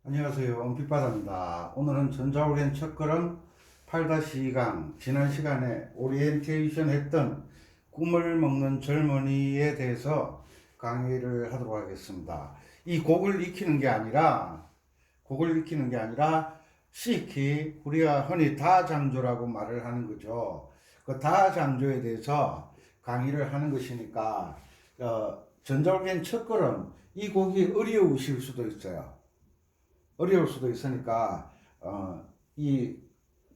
안녕하세요. 은빛바다입니다. 오늘은 전자올렌 첫걸음 8-2강 지난 시간에 오리엔테이션 했던 꿈을 먹는 젊은이에 대해서 강의를 하도록 하겠습니다. 이 곡을 익히는 게 아니라 시키 우리가 흔히 다장조라고 말을 하는 거죠. 그 다장조에 대해서 강의를 하는 것이니까 전자올렌 첫걸음 이 곡이 어려우실 수도 있어요. 어려울 수도 있으니까 이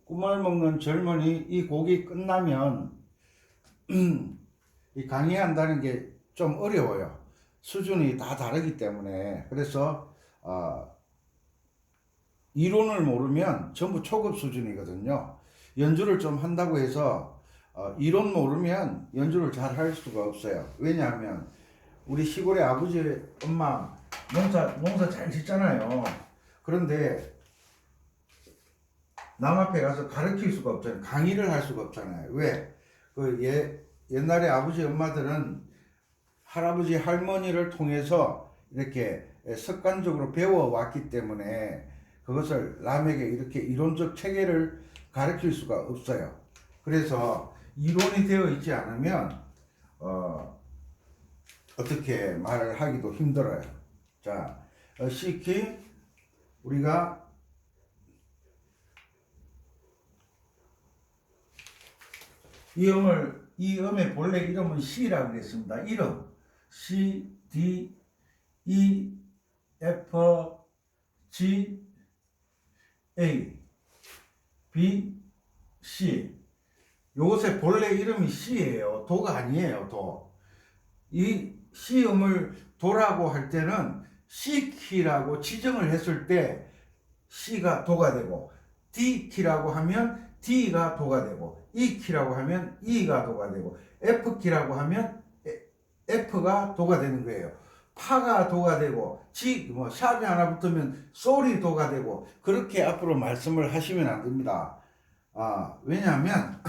꿈을 먹는 젊은이 이 곡이 끝나면 이 강의한다는 게 좀 어려워요. 수준이 다 다르기 때문에. 그래서 이론을 모르면 전부 초급 수준이거든요. 연주를 좀 한다고 해서 이론 모르면 연주를 잘 할 수가 없어요. 왜냐하면 우리 시골의 아버지 엄마 농사 잘 짓잖아요. 그런데 남 앞에 가서 가르칠 수가 없잖아요. 강의를 할 수가 없잖아요. 왜? 옛날에 아버지 엄마들은 할아버지 할머니를 통해서 이렇게 습관적으로 배워왔기 때문에 그것을 남에게 이렇게 이론적 체계를 가르칠 수가 없어요. 그래서 이론이 되어 있지 않으면 어떻게 말을 하기도 힘들어요. 자, 시키 우리가 이 음의 본래 이름은 C라고 그랬습니다. 이름 C, D, E, F, G, A, B, C. 요것의 본래 이름이 C예요. 도가 아니에요. 도. 이 C 음을 도라고 할 때는 C키라고 지정을 했을 때 C가 도가 되고, D키라고 하면 D가 도가 되고, E키라고 하면 E가 도가 되고, F키라고 하면 F가 도가 되는 거예요. 파가 도가 되고, 샵이 하나 붙으면 솔이 도가 되고, 그렇게 앞으로 말씀을 하시면 안 됩니다. 왜냐하면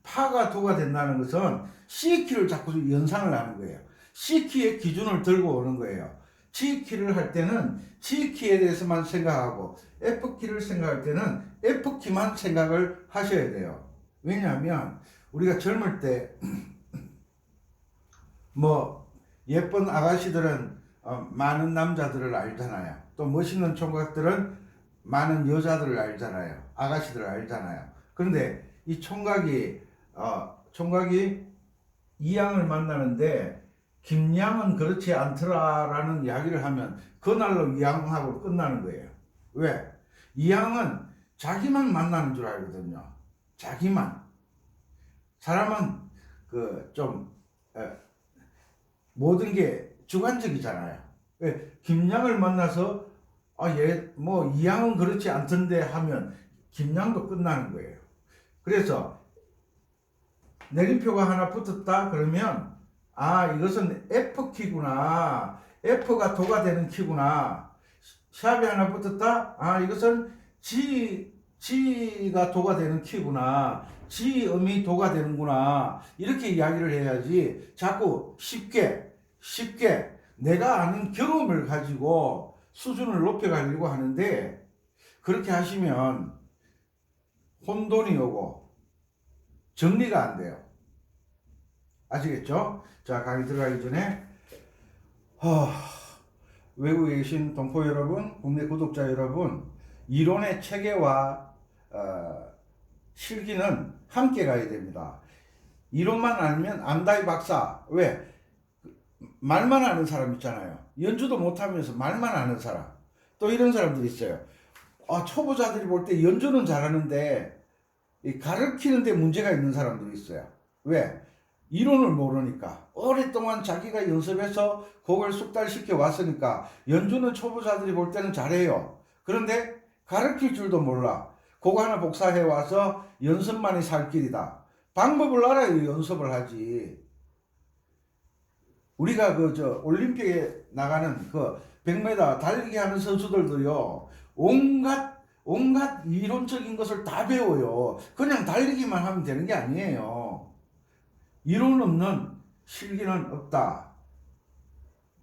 파가 도가 된다는 것은 C키를 자꾸 연상을 하는 거예요. C키의 기준을 들고 오는 거예요. G키를 할 때는 G키에 대해서만 생각하고 F키를 생각할 때는 F키만 생각을 하셔야 돼요. 왜냐하면 우리가 젊을 때 예쁜 아가씨들은 많은 남자들을 알잖아요. 또 멋있는 총각들은 많은 여자들을 알잖아요. 아가씨들을 알잖아요. 그런데 이 총각이 이양을 만나는데 김양은 그렇지 않더라라는 이야기를 하면 그날로 이양하고 끝나는 거예요. 왜? 이양은 자기만 만나는 줄 알거든요. 자기만. 사람은 모든 게 주관적이잖아요. 왜? 김양을 만나서 이양은 그렇지 않던데 하면 김양도 끝나는 거예요. 그래서 내림표가 하나 붙었다 그러면 이것은 F키구나. F가 도가 되는 키구나. 샵이 하나 붙었다. 이것은 G가 도가 되는 키구나. G 음이 도가 되는구나. 이렇게 이야기를 해야지 자꾸 쉽게 내가 아는 경험을 가지고 수준을 높여가려고 하는데 그렇게 하시면 혼돈이 오고 정리가 안 돼요. 아시겠죠? 자, 강의 들어가기 전에 외국에 계신 동포 여러분, 국내 구독자 여러분, 이론의 체계와 실기는 함께 가야 됩니다. 이론만 알면 안다이 박사. 왜? 말만 아는 사람 있잖아요. 연주도 못하면서 말만 아는 사람. 또 이런 사람들이 있어요. 초보자들이 볼 때 연주는 잘하는데 가르치는 데 문제가 있는 사람들이 있어요. 왜? 이론을 모르니까. 오랫동안 자기가 연습해서 곡을 숙달시켜 왔으니까 연주는 초보자들이 볼 때는 잘해요. 그런데 가르칠 줄도 몰라. 곡 하나 복사해 와서 연습만이 살 길이다. 방법을 알아야 연습을 하지. 우리가 올림픽에 나가는 100m 달리기 하는 선수들도요, 온갖 이론적인 것을 다 배워요. 그냥 달리기만 하면 되는 게 아니에요. 이론 없는 실기는 없다.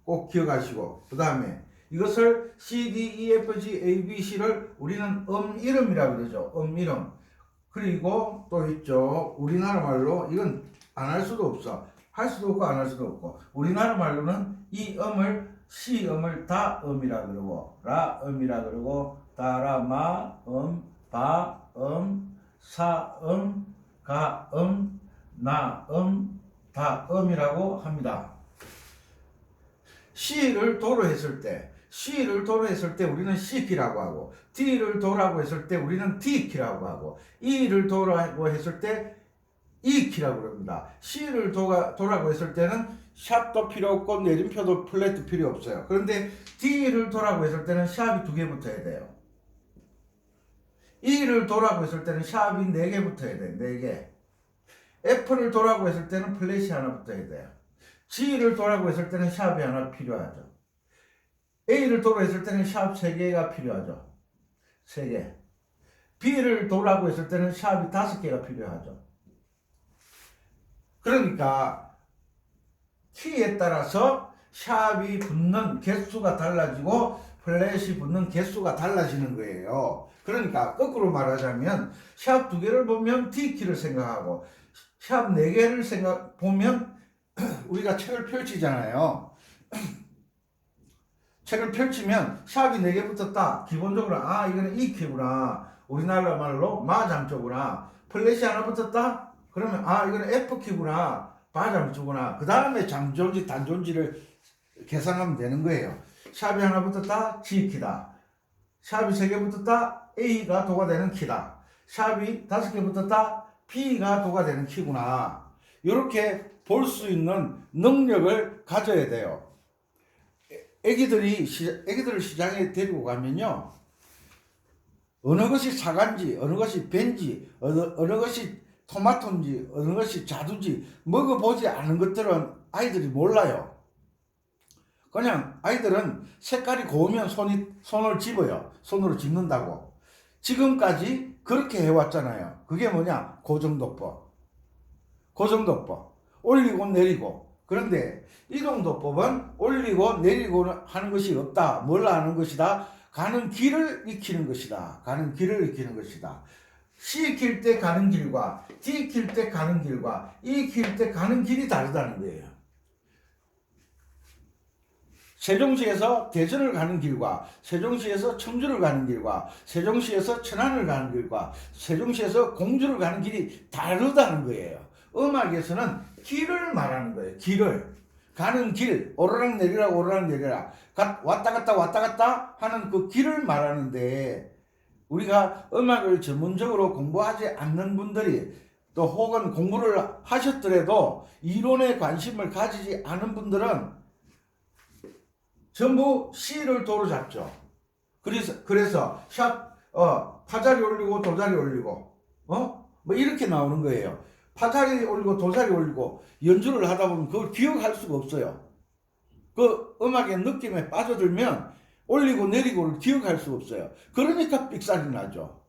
꼭 기억하시고, 그 다음에 이것을 C, D, E, F, G, A, B, C를 우리는 이름이라고 그러죠. 이름. 그리고 또 있죠. 우리나라 말로 이건 안 할 수도 없어. 할 수도 없고 안 할 수도 없고. 우리나라 말로는 이 C 음을 다음이라 그러고 라음이라 그러고 따라 바음 사음 가음 나음 다음이라고 합니다. C를 도로 했을 때 우리는 C키라고 하고 D를 도라고 했을 때 우리는 D키라고 하고 E를 도라고 했을 때 E키라고 합니다. C를 도라고 했을 때는 샵도 필요 없고 내림표도 플랫도 필요 없어요. 그런데 D를 도라고 했을 때는 샵이 2개 붙어야 돼요. E를 도라고 했을 때는 샵이 4개 붙어야 돼요. 4개. F를 도라고 했을 때는 플랫이 하나 붙어야 돼요. G를 도라고 했을 때는 샵이 하나 필요하죠. A를 도라고 했을 때는 샵 3개가 필요하죠. 3개. B를 도라고 했을 때는 샵이 5개가 필요하죠. 그러니까 키에 따라서 샵이 붙는 개수가 달라지고 플랫이 붙는 개수가 달라지는 거예요. 그러니까 거꾸로 말하자면 샵 2개를 보면 D키를 생각하고 샵 4개를 보면 우리가 책을 펼치잖아요. 책을 펼치면 샵이 4개 붙었다. 기본적으로 이거는 E키구나. 우리나라 말로 마잠조구나. 플랫이 하나 붙었다. 그러면 이거는 F키구나. 마잠조구나. 그 다음에 장조지 단조지를 계산하면 되는 거예요. 샵이 하나 붙었다. G키다. 샵이 3개 붙었다. A가 도가 되는 키다. 샵이 5개 붙었다. B가 도가 되는 키구나. 이렇게 볼 수 있는 능력을 가져야 돼요. 애기들을 시장에 데리고 가면요. 어느 것이 사과인지, 어느 것이 벤지, 어느 것이 토마토인지, 어느 것이 자두인지 먹어보지 않은 것들은 아이들이 몰라요. 그냥 아이들은 색깔이 고우면 손을 집어요. 손으로 집는다고. 지금까지 그렇게 해왔잖아요. 그게 뭐냐? 고정도법. 올리고 내리고. 그런데 이동도법은 올리고 내리고 하는 것이 없다. 뭘 하는 것이다? 가는 길을 익히는 것이다. C 킬 때 가는 길과 D 킬 때 가는 길과 E 킬 때 가는 길이 다르다는 거예요. 세종시에서 대전을 가는 길과 세종시에서 청주를 가는 길과 세종시에서 천안을 가는 길과 세종시에서 공주를 가는 길이 다르다는 거예요. 음악에서는 길을 말하는 거예요. 길을. 가는 길, 오르락내리락 왔다 갔다 하는 그 길을 말하는데 우리가 음악을 전문적으로 공부하지 않는 분들이 또 혹은 공부를 하셨더라도 이론에 관심을 가지지 않은 분들은 전부 C를 도로 잡죠. 그래서 파자리 올리고 도자리 올리고 뭐 이렇게 나오는 거예요. 파자리 올리고 도자리 올리고 연주를 하다 보면 그걸 기억할 수가 없어요. 그 음악의 느낌에 빠져들면 올리고 내리고를 기억할 수가 없어요. 그러니까 삑살이 나죠.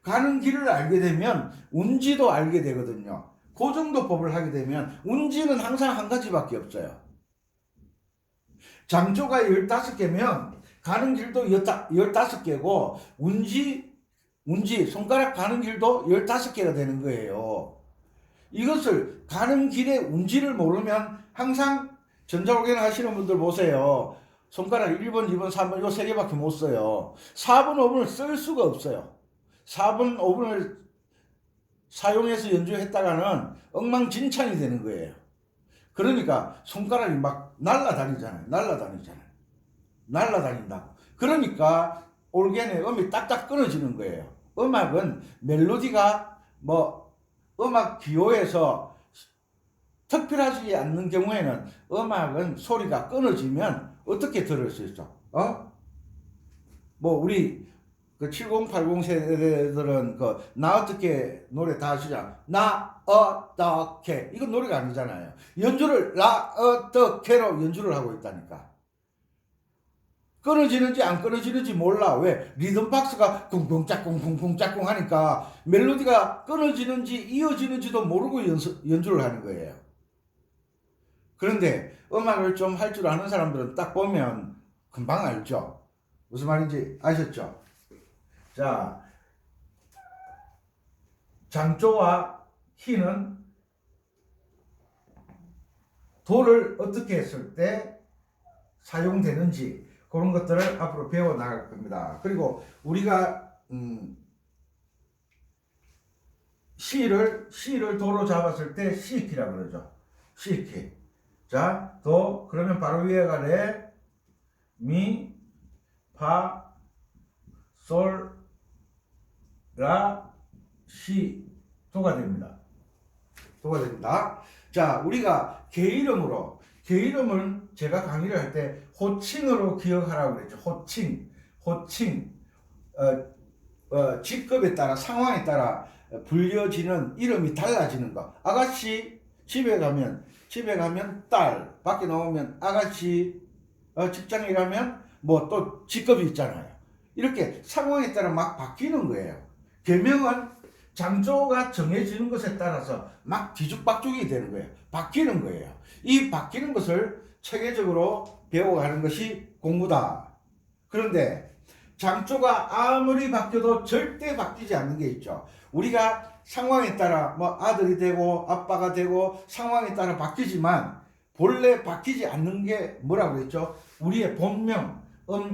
가는 길을 알게 되면 운지도 알게 되거든요. 고정도법을 하게 되면 운지는 항상 한 가지밖에 없어요. 장조가 15개면 가는 길도 15개고 운지 손가락 가는 길도 15개가 되는 거예요. 이것을 가는 길의 운지를 모르면 항상 전자올게나 하시는 분들 보세요. 손가락 1번, 2번, 3번 요 3개밖에 못 써요. 4번, 5번을 쓸 수가 없어요. 4번, 5번을 사용해서 연주했다가는 엉망진창이 되는 거예요. 그러니까 손가락이 막 날라다닌다고. 그러니까 올겐의 음이 딱딱 끊어지는 거예요. 음악은 멜로디가 음악 기호에서 특별하지 않는 경우에는 음악은 소리가 끊어지면 어떻게 들을 수 있어? 우리 7080 세대들은 나 어떻게 노래 다 아시잖아. 나 어떻게 이건 노래가 아니잖아요. 연주를 나 어떻게로 연주를 하고 있다니까. 끊어지는지 안 끊어지는지 몰라. 왜? 리듬 박스가 쿵쿵 짝꿍 하니까 멜로디가 끊어지는지 이어지는지도 모르고 연주를 하는 거예요. 그런데 음악을 좀 할 줄 아는 사람들은 딱 보면 금방 알죠? 무슨 말인지 아셨죠? 자, 장조와 희는 도를 어떻게 했을 때 사용되는지 그런 것들을 앞으로 배워 나갈 겁니다. 그리고 우리가 시를 도로 잡았을 때 시키라 그러죠. 시키. 자, 도 그러면 바로 위에가 레, 미, 파, 솔, 라, 시, 도가 됩니다. 도가 됩니다. 자, 우리가 개이름은 제가 강의를 할 때 호칭으로 기억하라고 그랬죠. 호칭. 직급에 따라 상황에 따라 불려지는 이름이 달라지는 거. 아가씨 집에 가면 딸, 밖에 나오면 아가씨, 직장에 가면 뭐 또 직급이 있잖아요. 이렇게 상황에 따라 막 바뀌는 거예요. 계명은 장조가 정해지는 것에 따라서 막 뒤죽박죽이 되는 거예요. 바뀌는 거예요. 이 바뀌는 것을 체계적으로 배워가는 것이 공부다. 그런데 장조가 아무리 바뀌어도 절대 바뀌지 않는 게 있죠. 우리가 상황에 따라 뭐 아들이 되고 아빠가 되고 상황에 따라 바뀌지만 본래 바뀌지 않는 게 뭐라고 그랬죠? 우리의 본명,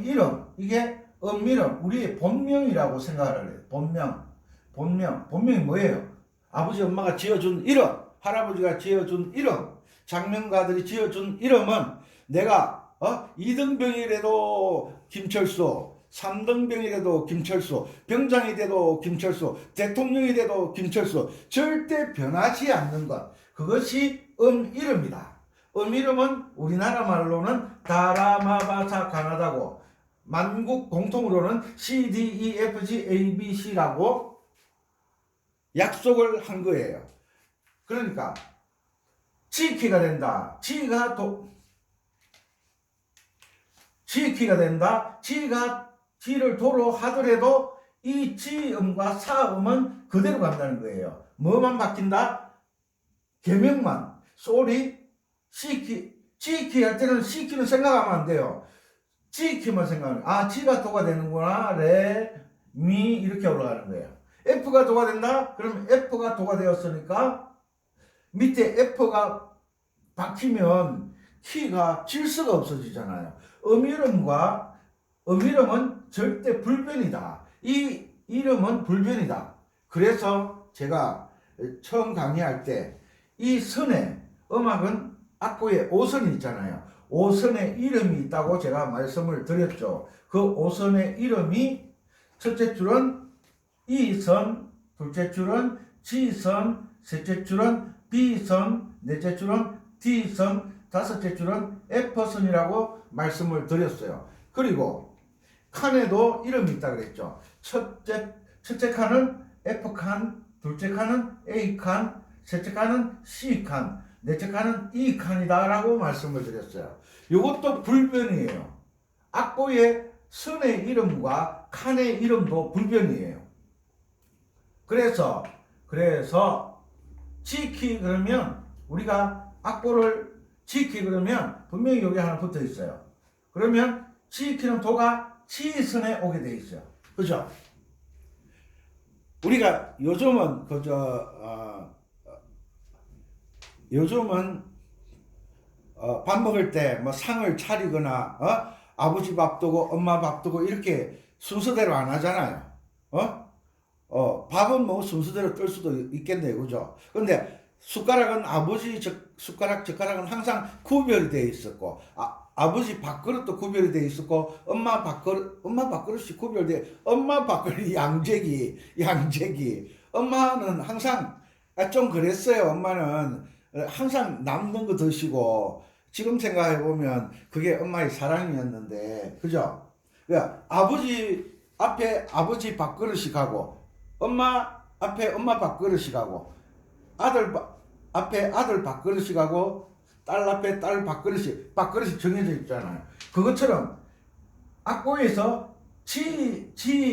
이름, 이게 이름, 우리의 본명이라고 생각을 해요. 본명이 뭐예요? 아버지 엄마가 지어준 이름, 할아버지가 지어준 이름, 장명가들이 지어준 이름은 내가 2등병이라도 김철수, 3등병이라도 김철수, 병장이 돼도 김철수, 대통령이 돼도 김철수, 절대 변하지 않는 것. 그것이 이름이다. 이름은 우리나라 말로는 다라마바사 가나다고, 만국 공통으로는 C, D, E, F, G, A, B, C라고 약속을 한 거예요. 그러니까 지키가 된다. 지키가 된다. 지를 도로 하더라도 이 지음과 사음은 그대로 간다는 거예요. 뭐만 바뀐다? 계명만. 소리, 지키 할 때는 시키는 생각하면 안 돼요. 지키만 생각하면, 지가 도가 되는구나. 레, 미 이렇게 올라가는 거예요. F가 도가 된다? 그럼 F가 도가 되었으니까 밑에 F가 박히면 키가 질서가 없어지잖아요. 음이름은 절대 불변이다. 이 이름은 불변이다. 그래서 제가 처음 강의할 때 이 선에, 음악은 악보에 5선이 있잖아요. 5선의 이름이 있다고 제가 말씀을 드렸죠. 그 5선의 이름이 첫째 줄은 E선, 둘째 줄은 G선, 셋째 줄은 B선, 넷째 줄은 D선, 다섯째 줄은 F선이라고 말씀을 드렸어요. 그리고 칸에도 이름이 있다 그랬죠. 첫째 칸은 F칸, 둘째 칸은 A칸, 셋째 칸은 C칸, 넷째 칸은 E칸이다 라고 말씀을 드렸어요. 이것도 불변이에요. 악보의 선의 이름과 칸의 이름도 불변이에요. 그래서 지키 그러면 우리가 악보를 지키 그러면 분명히 여기 하나 붙어 있어요. 그러면 지키는 도가 지선에 오게 돼 있어요. 그죠? 우리가 요즘은 밥 먹을 때 뭐 상을 차리거나 아버지 밥 두고 엄마 밥 두고 이렇게 순서대로 안 하잖아요. 밥은 뭐 순서대로 뜰 수도 있겠네요. 그죠? 근데 숟가락은 젓가락은 항상 구별이 되어 있었고, 아버지 밥그릇도 구별이 되어 있었고, 엄마 밥그릇이 구별돼, 엄마 밥그릇이 양재기. 엄마는 항상, 좀 그랬어요. 엄마는 항상 남는 거 드시고, 지금 생각해보면 그게 엄마의 사랑이었는데, 그죠? 그러니까 아버지 앞에 아버지 밥그릇이 가고, 엄마 앞에 엄마 밥그릇이 가고, 아들 앞에 아들 밥그릇이 가고, 딸 앞에 딸 밥그릇이 정해져 있잖아요. 그것처럼 악보에서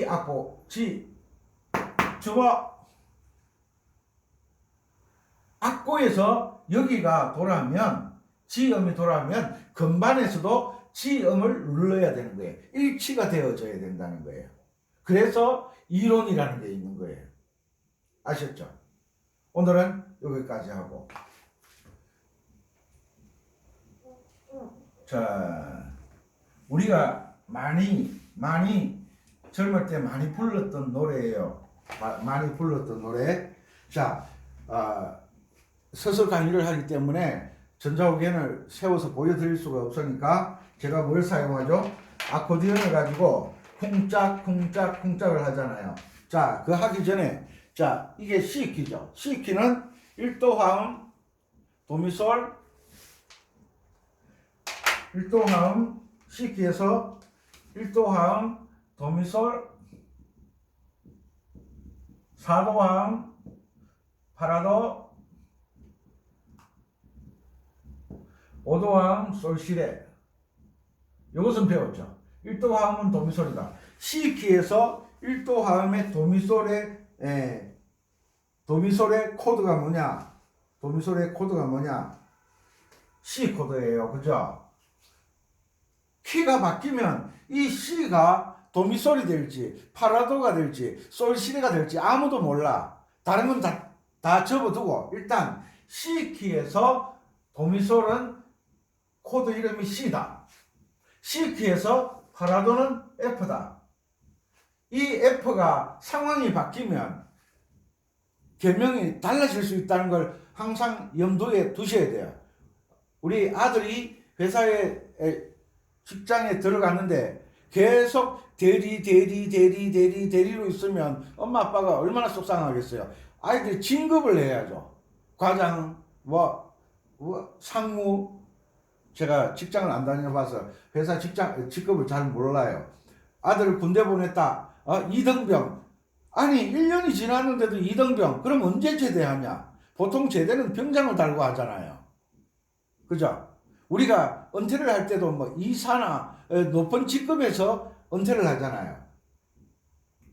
악보, 주먹, 악보에서 여기가 돌아면, 지음이 돌아면 건반에서도 지음을 눌러야 되는 거예요. 일치가 되어져야 된다는 거예요. 그래서 이론이라는 게 있는 거예요. 아셨죠? 오늘은 여기까지 하고. 자, 우리가 많이 젊을 때 많이 불렀던 노래예요. 많이 불렀던 노래. 자, 서서 강의를 하기 때문에 전자호견을 세워서 보여드릴 수가 없으니까 제가 뭘 사용하죠? 아코디언을 가지고 쿵짝쿵짝쿵짝을 하잖아요. 자, 그 하기 전에 자, 이게 C키죠. C키는 1도 화음, 도미솔, 1도 화음, C키에서 1도 화음, 도미솔, 4도 화음, 파라도, 5도 화음, 솔시레. 이것은 배웠죠. 1도 화음은 도미솔이다. C키에서 1도 화음의 도미솔의 코드가 뭐냐? 도미솔의 코드가 뭐냐? C 코드예요. 그죠? 키가 바뀌면 이 C가 도미솔이 될지 파라도가 될지 솔시레가 될지 아무도 몰라. 다른 건 다 접어두고 일단 C키에서 도미솔은 코드 이름이 C다. C키에서 파라도는 F다. 이 F가 상황이 바뀌면 계명이 달라질 수 있다는 걸 항상 염두에 두셔야 돼요. 우리 아들이 회사에 직장에 들어갔는데 계속 대리로 있으면 엄마 아빠가 얼마나 속상하겠어요. 아이들이 진급을 해야죠. 과장, 상무. 제가 직장을 안 다녀봐서 회사 직급을 잘 몰라요. 아들을 군대 보냈다. 이등병. 아니 1년이 지났는데도 이등병. 그럼 언제 제대하냐? 보통 제대는 병장을 달고 하잖아요. 그죠? 우리가 은퇴를 할 때도 뭐 이사나 높은 직급에서 은퇴를 하잖아요.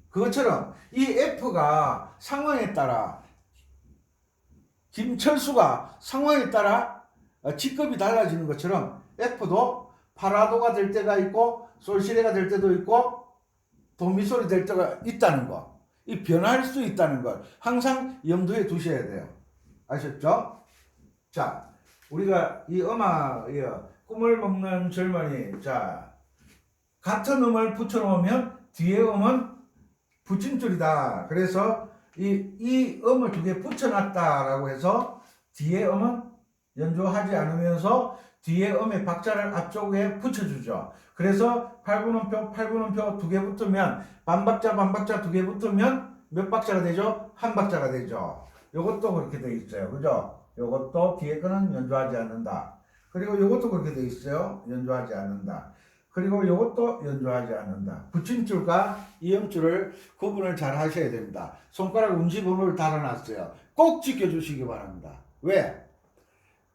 그것처럼 이 F가 상황에 따라 김철수가 상황에 따라 직급이 달라지는 것처럼 F도 파라도가 될 때가 있고 솔시레가 될 때도 있고 도미솔이 될 때가 있다는 거. 이 변할 수 있다는 걸 항상 염두에 두셔야 돼요. 아셨죠? 자, 우리가 이 꿈을 먹는 젊은이. 자, 같은 음을 붙여놓으면 뒤에 음은 붙인 줄이다. 그래서 이 음을 두 개 붙여놨다라고 해서 뒤에 음은 연주하지 않으면서 뒤에 음의 박자를 앞쪽에 붙여주죠. 그래서 8분음표 두 개 붙으면 반박자 두 개 붙으면 몇 박자가 되죠? 한 박자가 되죠. 요것도 그렇게 돼 있어요. 그죠? 요것도 뒤에 거는 연주하지 않는다. 그리고 요것도 그렇게 돼 있어요. 연주하지 않는다. 그리고 요것도 연주하지 않는다. 붙임줄과 이음줄을 구분을 잘 하셔야 됩니다. 손가락 운지번호를 달아놨어요. 꼭 지켜주시기 바랍니다. 왜?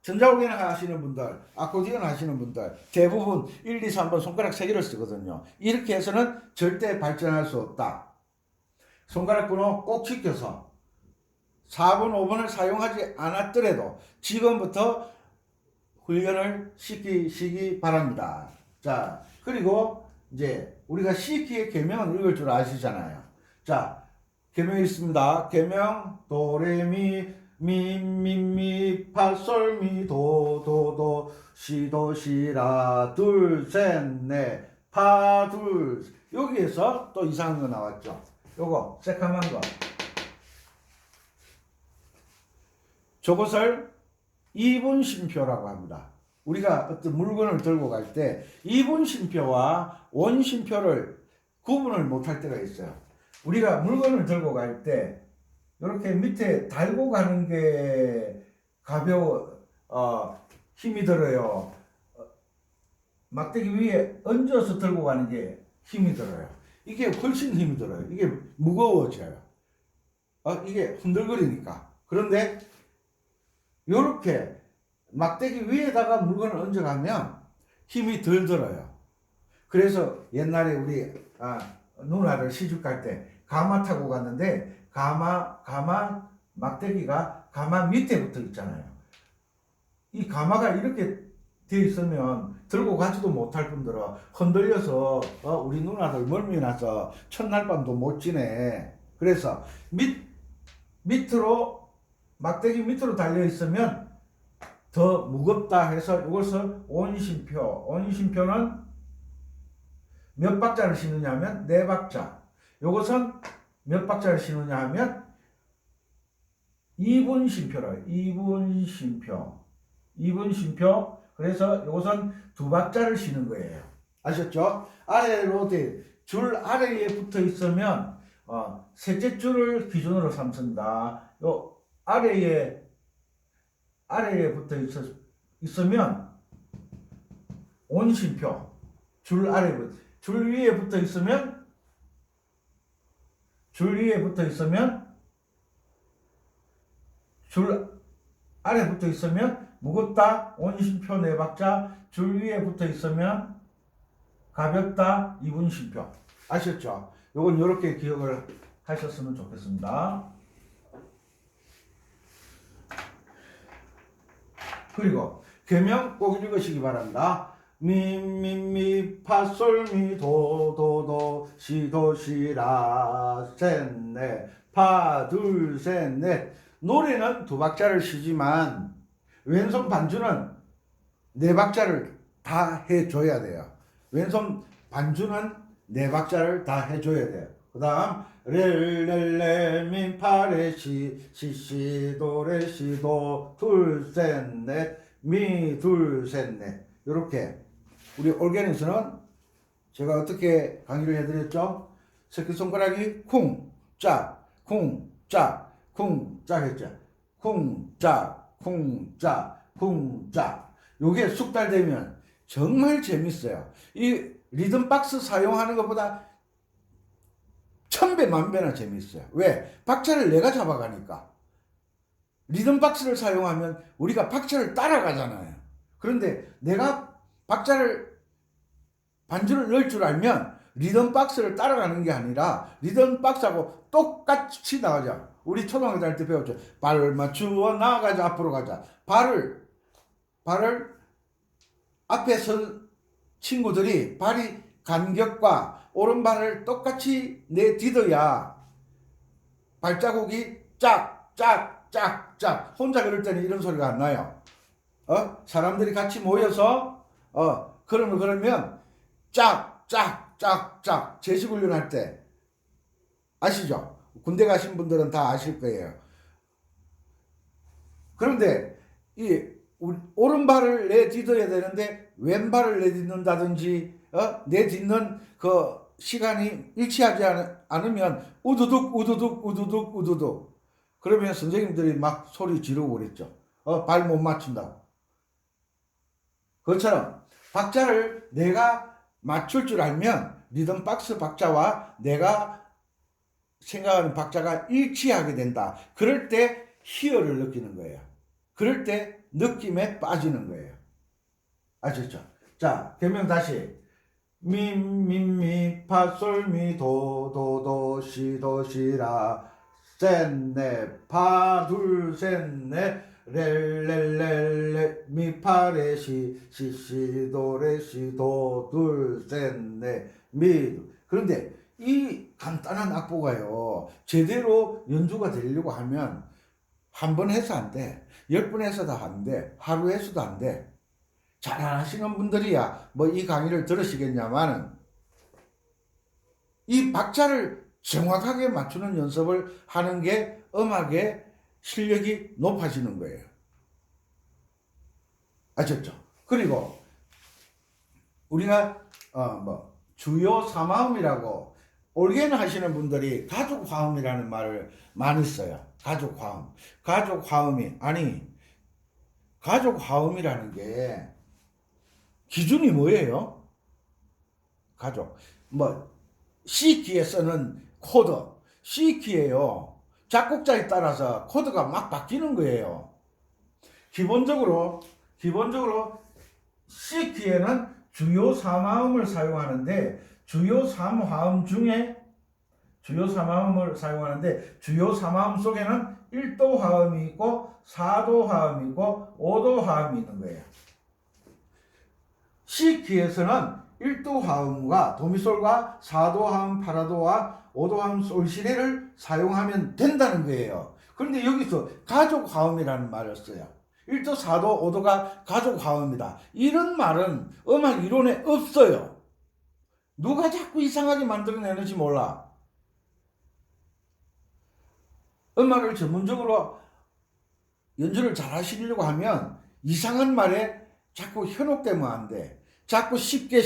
전자오겐 하시는 분들, 아코디언 하시는 분들 대부분 1, 2, 3번 손가락 3개를 쓰거든요. 이렇게 해서는 절대 발전할 수 없다. 손가락 번호 꼭 지켜서 4번, 5번을 사용하지 않았더라도 지금부터 훈련을 시키시기 바랍니다. 자, 그리고 이제 우리가 C키의 계명은 읽을 줄 아시잖아요. 자, 계명이 있습니다. 계명 도레미 미 파 솔 미 도 시도 시라 둘 셋 넷 파 둘. 여기에서 또 이상한 거 나왔죠. 요거 새카만 거. 저것을 2분 쉼표라고 합니다. 우리가 어떤 물건을 들고 갈 때 2분 쉼표와 원 쉼표를 구분을 못할 때가 있어요. 우리가 물건을 들고 갈 때 이렇게 밑에 달고 가는 게 힘이 들어요. 막대기 위에 얹어서 들고 가는 게 힘이 들어요. 이게 훨씬 힘이 들어요. 이게 무거워져요. 이게 흔들거리니까. 그런데 이렇게 막대기 위에다가 물건을 얹어가면 힘이 덜 들어요. 그래서 옛날에 우리 누나를 시집 갈 때 가마 타고 갔는데 막대기가 가마 밑에 붙어 있잖아요. 이 가마가 이렇게 돼 있으면 들고 가지도 못할 뿐더러 흔들려서 우리 누나들 멀미 나서 첫날 밤도 못 지내. 그래서 밑으로 막대기 밑으로 달려 있으면 더 무겁다 해서 이것을 온심표는 몇 박자를 신느냐 하면 4박자. 이것은 몇 박자를 신느냐 하면 2분 심표라. 2분 심표. 그래서 이것은 2박자를 쉬는 거예요. 아셨죠? 아래로 줄 아래에 붙어 있으면 셋째 줄을 기준으로 삼습니다. 요 아래에 붙어 있으면 온심표. 줄 위에 붙어 있으면 줄 아래 붙어 있으면 무겁다 온심표 4박자, 줄 위에 붙어 있으면 가볍다 2분 심표. 아셨죠? 요건 이렇게 기억을 하셨으면 좋겠습니다. 그리고 계명 꼭 읽으시기 바랍니다. 미미미 파솔미 도도도 시도시라 셋넷 파 둘 셋 넷. 노래는 2박자를 쉬지만 왼손 반주는 4박자를 다 해줘야 돼요. 왼손 반주는 4박자를 다 해줘야 돼요. 그 다음 렐렐레 파레 시시 도레 시도 둘 셋 넷 미 둘 셋 넷. 이렇게 우리 올게에서는 제가 어떻게 강의를 해드렸죠? 새끼손가락이 쿵짝 쿵짝 쿵짝 했죠. 쿵짝 쿵짝. 요게 숙달되면 정말 재밌어요. 이 리듬 박스 사용하는 것보다 1000배 만배나 재밌어요. 왜? 박자를 내가 잡아가니까. 리듬 박스를 사용하면 우리가 박자를 따라가잖아요. 그런데 내가 반주를 넣을 줄 알면 리듬 박스를 따라가는 게 아니라 리듬 박스하고 똑같이 나가자. 우리 초등학교 다닐 때 배웠죠. 발 맞추어 나가자, 앞으로 가자. 발을 앞에 선 친구들이 발이 간격과 오른발을 똑같이 내딛어야 발자국이 짝짝짝짝. 혼자 그럴 때는 이런 소리가 안 나요. 사람들이 같이 모여서 그러면 짝짝짝짝. 제식훈련할 때 아시죠? 군대 가신 분들은 다 아실 거예요. 그런데 이 오른발을 내딛어야 되는데 왼발을 내딛는다든지 내딛는 그 시간이 일치하지 않으면 우두둑 그러면 선생님들이 막 소리 지르고 그랬죠. 발 못 맞춘다고. 그것처럼 박자를 내가 맞출 줄 알면 리듬 박스 박자와 내가 생각하는 박자가 일치하게 된다. 그럴 때 희열을 느끼는 거예요. 그럴 때 느낌에 빠지는 거예요. 아셨죠? 자, 계명 다시. 미미미 파솔미 도도도 시도시라 셋넷 파 둘 셋넷 렐렐렐레 미파레 시시도레 시도 둘 셋넷 미. 그런데 이 간단한 악보가요, 제대로 연주가 되려고 하면 한 번 해서 안 돼. 10번 해서도 안 돼. 하루 해서도 안 돼. 잘 하시는 분들이야 뭐 이 강의를 들으시겠냐마는 이 박자를 정확하게 맞추는 연습을 하는 게 음악의 실력이 높아지는 거예요. 아셨죠? 그리고 우리가 주요 사마음이라고 올게는 하시는 분들이 가족화음이라는 말을 많이 써요. 가족화음이라는 게 기준이 뭐예요? C키에 쓰는 코드, C키에요. 작곡자에 따라서 코드가 막 바뀌는 거예요. 기본적으로 C키에는 주요 3화음을 사용하는데 주요 3화음 속에는 1도 화음이 있고 4도 화음이 있고 5도 화음이 있는 거예요. C키에서는 1도 화음과 도미솔과 4도 화음 파라도와 5도 화음 솔시레를 사용하면 된다는 거예요. 그런데 여기서 가족 화음이라는 말을 써요. 1도, 4도, 5도가 가족 화음이다. 이런 말은 음악 이론에 없어요. 누가 자꾸 이상하게 만들어내는지 몰라. 음악을 전문적으로 연주를 잘 하시려고 하면 이상한 말에 자꾸 현혹되면 안 돼. 자꾸 쉽게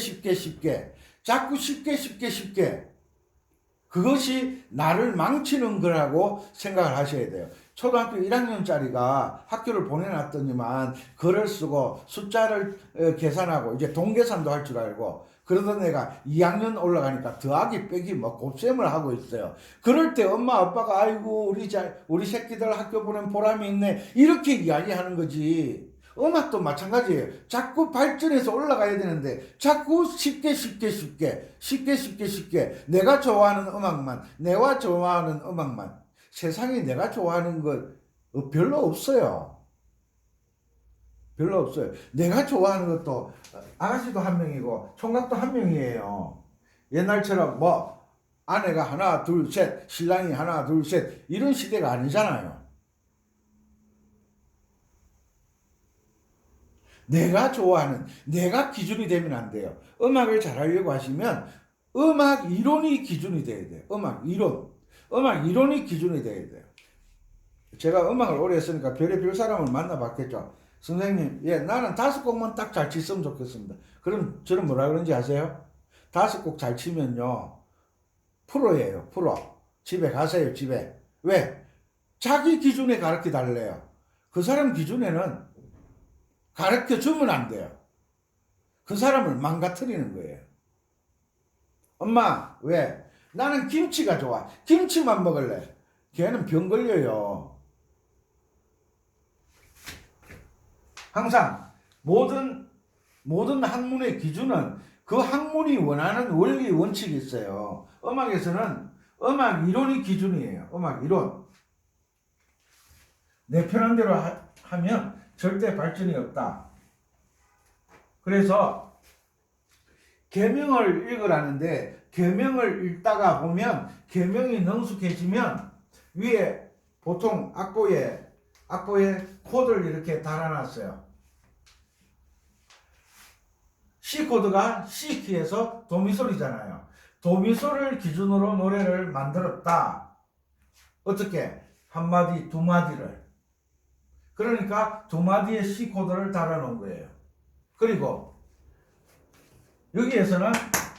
자꾸 쉽게 그것이 나를 망치는 거라고 생각을 하셔야 돼요. 초등학교 1학년짜리가 학교를 보내놨더니만 글을 쓰고 숫자를 계산하고 이제 동계산도 할 줄 알고 그러던 애가 2학년 올라가니까 더하기 빼기 뭐 곱셈을 하고 있어요. 그럴 때 엄마 아빠가 아이고 우리 새끼들 학교 보낸 보람이 있네 이렇게 이야기하는 거지. 음악도 마찬가지예요. 자꾸 발전해서 올라가야 되는데 자꾸 쉽게 내가 좋아하는 음악만 내가 좋아하는 음악만 세상에 내가 좋아하는 것 별로 없어요. 별로 없어요. 내가 좋아하는 것도 아가씨도 한 명이고 총각도 한 명이에요. 옛날처럼 뭐 아내가 하나 둘 셋 신랑이 하나 둘 셋 이런 시대가 아니잖아요. 내가 좋아하는 내가 기준이 되면 안 돼요. 음악을 잘하려고 하시면 음악 이론이 기준이 돼야 돼요. 음악 이론이 기준이 돼야 돼요. 제가 음악을 오래 했으니까 별의별 사람을 만나봤겠죠. 선생님, 예, 나는 5곡만 딱 잘 쳤으면 좋겠습니다. 그럼 저는 뭐라 그런지 아세요? 5곡 잘 치면요, 프로예요, 프로. 집에 가세요, 집에. 왜? 자기 기준에 가르쳐 달래요. 그 사람 기준에는 가르쳐 주면 안 돼요. 그 사람을 망가뜨리는 거예요. 엄마, 왜? 나는 김치가 좋아. 김치만 먹을래. 걔는 병 걸려요. 항상 모든 학문의 기준은 그 학문이 원하는 원리 원칙이 있어요. 음악에서는 음악 이론이 기준이에요. 음악 이론. 내 편한 대로 하면 절대 발전이 없다. 그래서 계명을 읽으라는데 계명을 읽다가 보면 계명이 능숙해지면 위에 보통 악보에 코드를 이렇게 달아놨어요. C 코드가 C 키에서 도미솔이잖아요. 도미솔을 기준으로 노래를 만들었다. 어떻게? 한 마디, 두 마디를. 그러니까 두 마디의 C 코드를 달아놓은 거예요. 그리고 여기에서는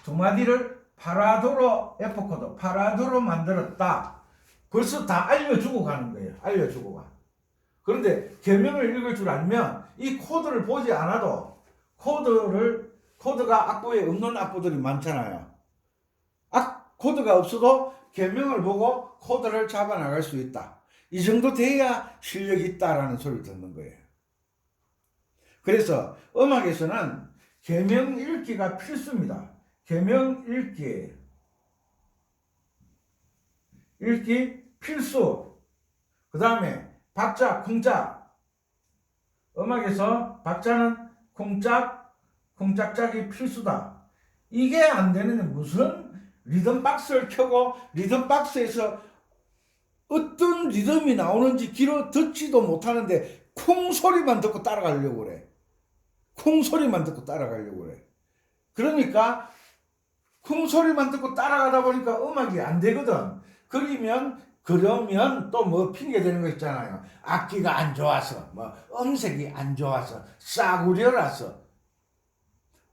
두 마디를 파라도로 F 코드, 파라도로 만들었다. 벌써 다 알려주고 가는 거예요. 알려주고 가. 그런데 계명을 읽을 줄 알면 이 코드를 보지 않아도 코드가 악보에 없는 악보들이 많잖아요. 코드가 없어도 계명을 보고 코드를 잡아 나갈 수 있다. 이 정도 돼야 실력이 있다라는 소리를 듣는 거예요. 그래서 음악에서는 계명 읽기가 필수입니다. 계명 읽기 필수. 그 다음에 박자, 쿵짝. 음악에서 박자는 쿵짝짝이 필수다. 이게 안 되는 무슨 리듬 박스를 켜고 리듬 박스에서 어떤 리듬이 나오는지 귀로 듣지도 못하는데 쿵 소리만 듣고 따라가려고 그래. 쿵 소리만 듣고 따라가려고 그래. 그러니까 쿵 소리만 듣고 따라가다 보니까 음악이 안 되거든. 그러면 또 뭐 핑계 대는 거 있잖아요. 악기가 안 좋아서, 뭐 음색이 안 좋아서, 싸구려라서.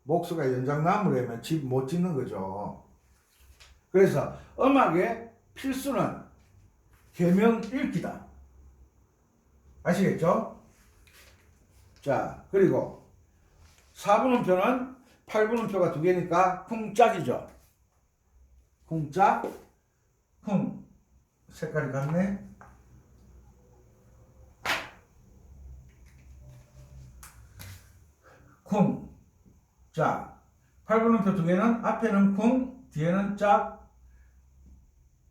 목수가 연장나무라면 집 못 짓는 거죠. 그래서 음악의 필수는 계명 읽기다. 아시겠죠? 자, 그리고 4분음표는 8분음표가 두 개니까 쿵짝이죠. 쿵짝, 쿵. 색깔이 같네. 쿵. 자, 8분음표 두 개는 앞에는 쿵, 뒤에는 짝.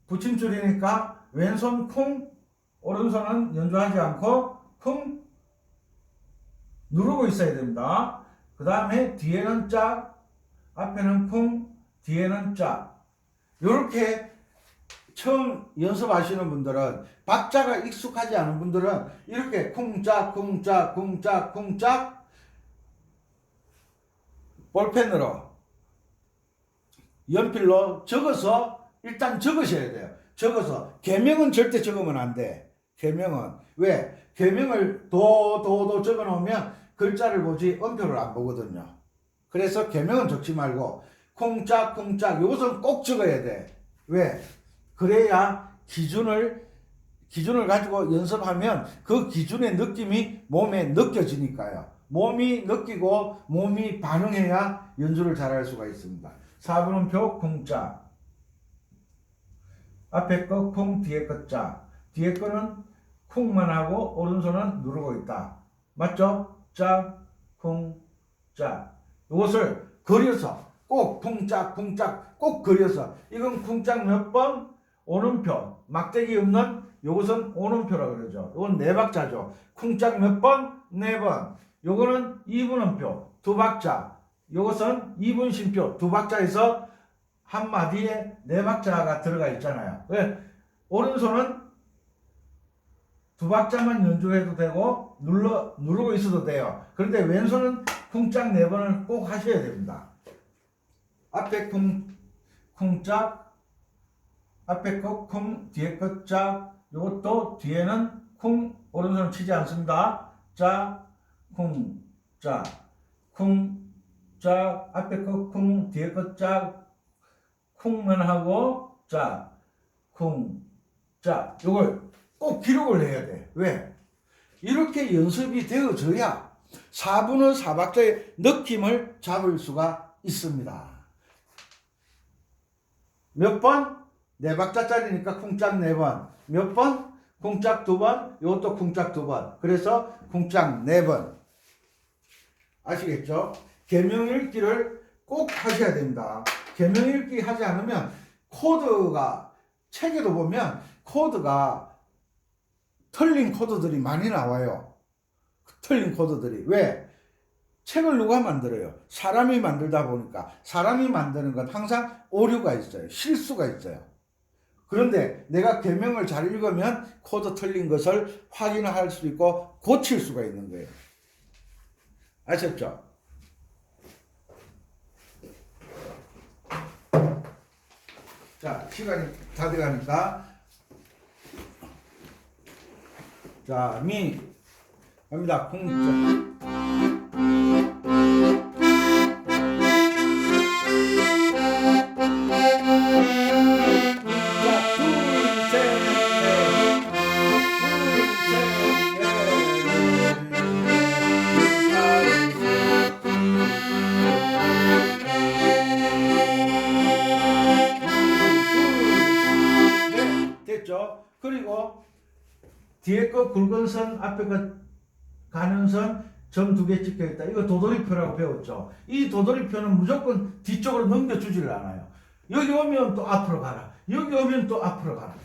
붙임줄이니까 왼손 쿵, 오른손은 연주하지 않고 쿵 누르고 있어야 됩니다. 그 다음에 뒤에는 짝, 앞에는 쿵, 뒤에는 짝. 요렇게 처음 연습하시는 분들은, 박자가 익숙하지 않은 분들은 이렇게 쿵짝, 쿵짝, 쿵짝, 쿵짝 볼펜으로, 연필로 적어서 일단 적으셔야 돼요. 적어서. 계명은 절대 적으면 안 돼. 계명은. 왜? 계명을 도 적어 놓으면 글자를 보지 음표를 안 보거든요. 그래서 계명은 적지 말고 쿵짝 쿵짝 이것은 꼭 적어야 돼. 왜? 그래야 기준을 가지고 연습하면 그 기준의 느낌이 몸에 느껴지니까요. 몸이 느끼고 몸이 반응해야 연주를 잘할 수가 있습니다. 4분음표 쿵짝. 앞에 거 쿵, 뒤에 거 짝. 뒤에 거는 쿵만 하고 오른손은 누르고 있다. 맞죠? 짝, 쿵, 짝. 이것을 그려서 꼭 쿵짝, 쿵짝 꼭 그려서, 이건 쿵짝 몇 번? 오는표. 막대기 없는 요것은 오는표라고 그러죠. 이건 네 박자죠. 쿵짝 몇 번? 네 번. 요거는 2분음표. 두 박자. 요것은 2분심표. 두 박자에서 한 마디에 네 박자가 들어가 있잖아요. 왜? 오른손은 두 박자만 연주해도 되고 누르고 있어도 돼요. 그런데 왼손은 쿵짝 네 번을 꼭 하셔야 됩니다. 앞에 쿵짝, 앞에 거 쿵, 뒤에 거 짝. 이것도 뒤에는 쿵, 오른손은 치지 않습니다. 짝, 쿵, 짝, 쿵, 짝. 앞에 거 쿵, 뒤에 거 짝. 쿵만 하고 짝, 쿵, 짝. 이걸 꼭 기록을 해야 돼. 왜? 이렇게 연습이 되어져야 4분의 4박자의 느낌을 잡을 수가 있습니다. 몇 번? 네 박자짜리니까 쿵짝 네 번. 몇 번? 쿵짝 두 번. 이것도 쿵짝 두 번. 그래서 쿵짝 네 번. 아시겠죠? 계명 읽기를 꼭 하셔야 됩니다. 계명 읽기 하지 않으면 코드가, 책에도 보면 코드가 틀린 코드들이 많이 나와요. 틀린 코드들이. 왜? 책을 누가 만들어요? 사람이 만들다 보니까. 사람이 만드는 건 항상 오류가 있어요. 실수가 있어요. 그런데 내가 계명을 잘 읽으면 코드 틀린 것을 확인할 수 있고 고칠 수가 있는 거예요. 아셨죠? 자, 시간이 다 돼가니까. 자, 미 갑니다. 쿵짝. 그리고 뒤에 거 굵은 선, 앞에 거 가는 선, 점 두 개 찍혀 있다. 이거 도돌이표라고 배웠죠. 이 도돌이표는 무조건 뒤쪽으로 넘겨주지를 않아요. 여기 오면 또 앞으로 가라. 여기 오면 또 앞으로 가라.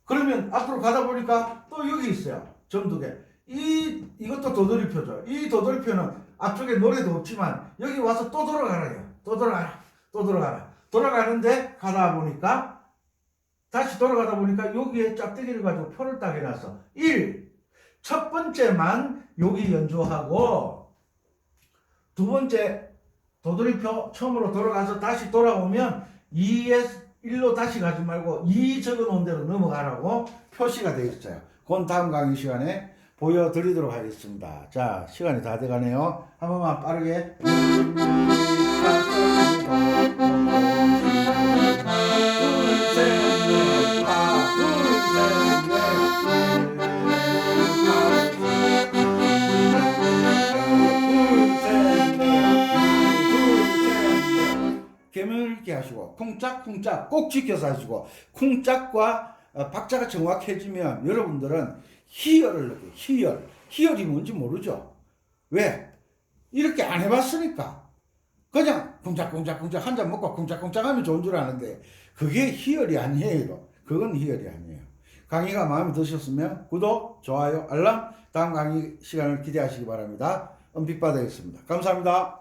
그러면 앞으로 가다 보니까 또 여기 있어요. 점 두 개. 이것도 도돌이표죠. 이 도돌이표는 앞쪽에 노래도 없지만 여기 와서 또 돌아가라요. 또 돌아가라. 또 돌아가라. 돌아가는데 가다 보니까 다시 돌아가다 보니까 여기에 짝대기를 가지고 표를 딱 해놨어. 1. 첫 번째만 여기 연주하고 두 번째 도돌이표 처음으로 돌아가서 다시 돌아오면 2에 1로 다시 가지 말고 2 적어놓은 대로 넘어가라고 표시가 되어 있어요. 그건 다음 강의 시간에 보여드리도록 하겠습니다. 자, 시간이 다 돼가네요. 한 번만 빠르게. 계명 읽기 하시고 쿵짝쿵짝 꼭 지켜서 하시고, 쿵짝과 박자가 정확해지면 여러분들은 희열을 느껴요. 희열이 뭔지 모르죠. 왜? 이렇게 안 해봤으니까. 그냥 쿵짝쿵짝쿵짝 한 잔 먹고 쿵짝쿵짝 하면 좋은 줄 아는데 그게 희열이 아니에요. 그건 희열이 아니에요. 강의가 마음에 드셨으면 구독, 좋아요, 알람, 다음 강의 시간을 기대하시기 바랍니다. 은빛바다였습니다. 감사합니다.